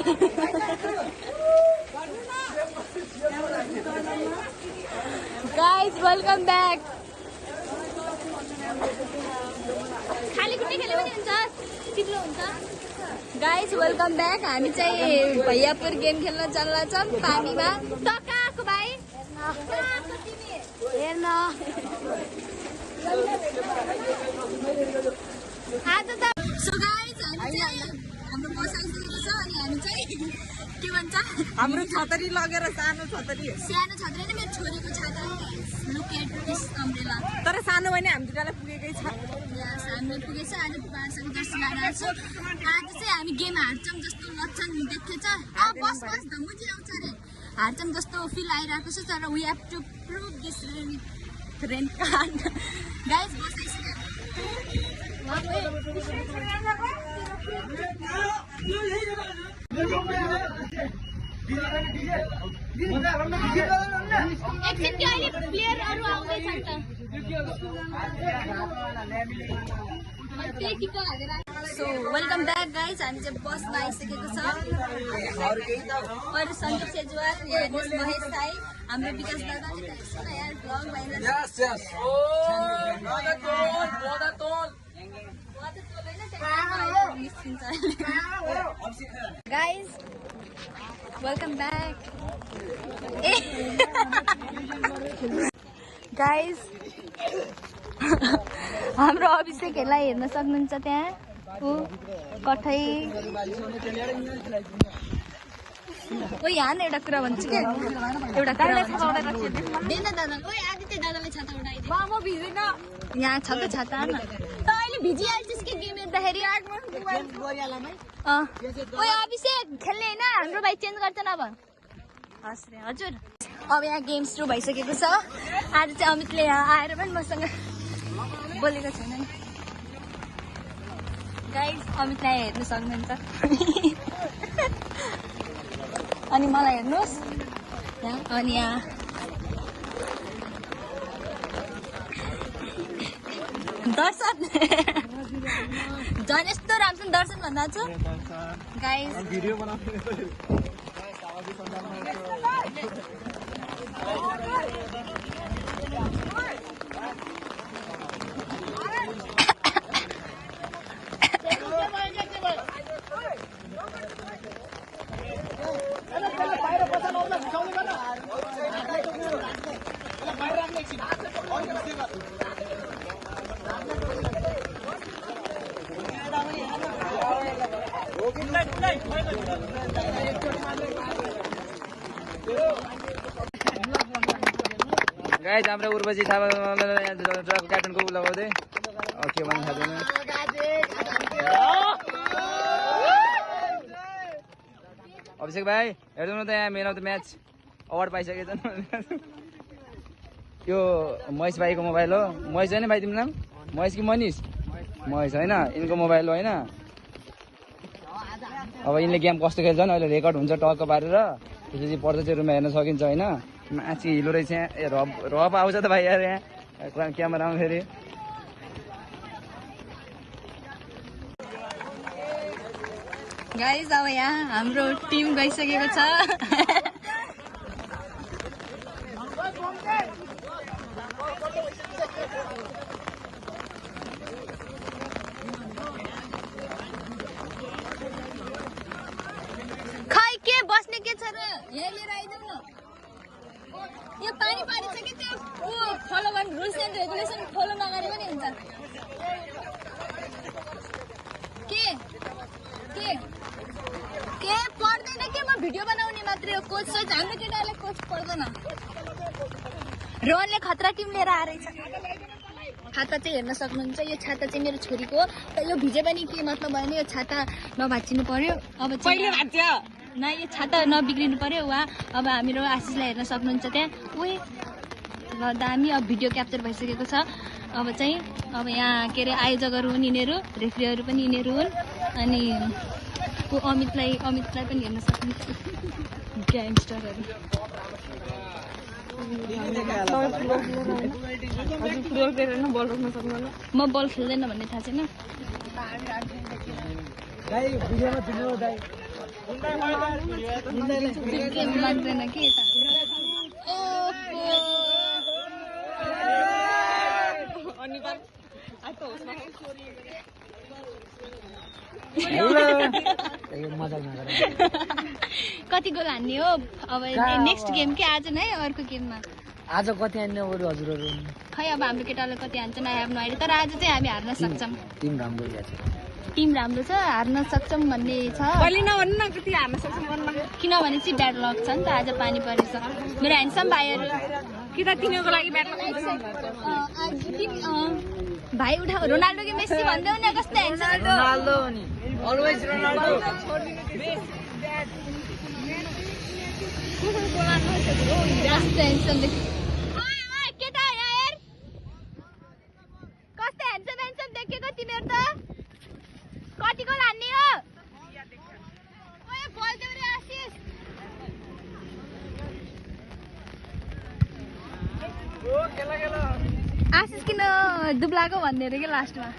Guys welcome back. खाली खुट्टै खेल्यो भने हुन्छ, चिप्लो हुन्छ। Guys welcome back. हामी चाहिँ भैयापुर गेम खेल्न चल्ला छौँ पानीमा। टकाको भाइ हेर्न आज त सो गाइस हामी चाहिँ हाम्रो बसाइसकेको छ अनि हामी चाहिँ के भन्छ हाम्रो छतरी लगेर सानो छतरी नै मेरो छोरीको छाता लुक एट दिस अम्ब्रेला। तर सानो भने हामी दुईटालाई पुगेकै छ। यस हामी पुगेछ। आज बारसँग जर्सी लगाएर छु। आज चाहिँ हामी गेम हार्छौँ जस्तो लक्षण देखेछ। बस बस धमुजी आउँछ अरे। हार्छौँ जस्तो फिल आइरहेको छ तर we have to prove this rent card. Guys bus आइसक्यो। एकछिन के अहिले प्लेयरहरू आउँदैछन् त। So welcome back guys. हामी चाहिँ बसमा आइसकेको छ। अरू सन्दीप सेजवाल, महेश साई, हाम्रो विकास दादाले त यार भ्लग भइरहेछ। Guys welcome back. गाइज हाम्रो अभिषेकहरूलाई हेर्न सक्नुहुन्छ त्यहाँ ऊ कठै। ओ यहाँ एउटा कुरा भन्छु के एउटा कुरा देन दादा। ओइ आदित्य दादाले छाता उडाइदिए। म भिज्दैन। यहाँ छ त छाता न। त अहिले भिजिहाल्छस् के गेम हेर्दाखेरि। ओइ अभिषेक खेल्ने होइन हाम्रो भाइ चेन्ज गर्छन् अब। हस् रे हजुर। अब यहाँ गेम सुरु भइसकेको छ। आज चाहिँ अमितले यहाँ आएर पनि मसँग बोलेको छैन नि। गाइस अमितलाई हेर्नु सक्नुहुन्छ। अनि मलाई हेर्नुहोस् यहाँ। अनि यहाँ दर्शन झन् यस्तो राम्रो दर्शन भन्दा छु गाइस। गाइस हाम्रो उर्वशी थापा क्याप्टनको लगाउँदै के भन्नु थाहा छैन। अभिषेक भाइ हेर्नु न त यहाँ main of the match award पाइसकेको छ। यो महेश भाइको मोबाइल हो। महेश होइन भाइ तिम्रो नाम? महेश कि मनिष? महेश होइन, यिनको मोबाइल हो होइन। अब यिनले गेम कस्तो खेल्छन् अहिले रेकर्ड हुन्छ टक्क पारेर। त्यसपछि पर्दा चाहिँ रुममा हेर्न सकिन्छ होइन। माथि हिलो रहेछ यहाँ। ए रप आउँछ त भाइ यार यहाँ क्यामेरामा फेरि। गाइस अब यहाँ हाम्रो टिम गइसकेको छ। खै के बस्ने के छ र यहाँ लिएर आइदिउँ न। यो पानी पारिन्छ कि त्यो फलो गर्नु रुल्स एन्ड रेगुलेसन फलो नगरे पनि हुन्छ। के के के पढ्दैन के म भिडियो बनाउने मात्रै हो। कोच सोच हाम्रो केटाहरूलाई कोच पढ्दैन। रोहनले खतरा टिम लिएर आएछ। छाता चाहिँ हेर्न सक्नुहुन्छ। यो छाता चाहिँ मेरो छोरीको हो। यो भिजे पनि के मतलब भएन। यो छाता नभाँचिनु पर्यो। अब न यो छाता नबिग्रिनु पर्यो। वा अब हाम्रो आशिषलाई हेर्न सक्नुहुन्छ त्यहाँ। उही ल दामी अब भिडियो क्याप्चर भइसकेको छ। अब चाहिँ अब यहाँ के अरे आयोजकहरू हुन् यिनीहरू, रेफ्रीहरू पनि यिनीहरू हुन्। अनि अमितलाई पनि हेर्न सक्नुहुन्छ। ग्याङ्स्टरहरू म बल खेल्दैन भन्ने थाहा छैन। गेम लाग्दैन के यता कति गोल हान्ने हो अब नेक्स्ट गेम के आज नै अर्को गेममा आज कति हान्ने बरु हजुरहरू खै अब हाम्रो केटाले कति हान्छन् आई हेभ नो आइडिया तर आज चाहिँ हामी हार्न सक्छौँ टिम राम्रो टिम राम्रो छ हार्न सक्छौँ भन्ने छ कहिले नभन्नु न कति हार्न सक्छौँ भन्न किनभने चाहिँ ब्याड लक छ नि त आज पानी परेछ मेरो ह्यान्डसम भाइहरू कि त तिनीहरूको लागि ब्याट भाइ उठा रोनाल्डो कि मेस्सी भन्दै नि कस्तो ह्यान्डसम रोनाल्डो नि अलवेज रोनाल्डो कस्तो ह्यान्डसम केटा यहाँ हेर कस्तो ह्यान्डसम देखेको तिमीहरू त कति गोल हान्ने हो बल देऊ रे आशिष आशिष किन दुब्लाको भन्ने अरे के लास्टमा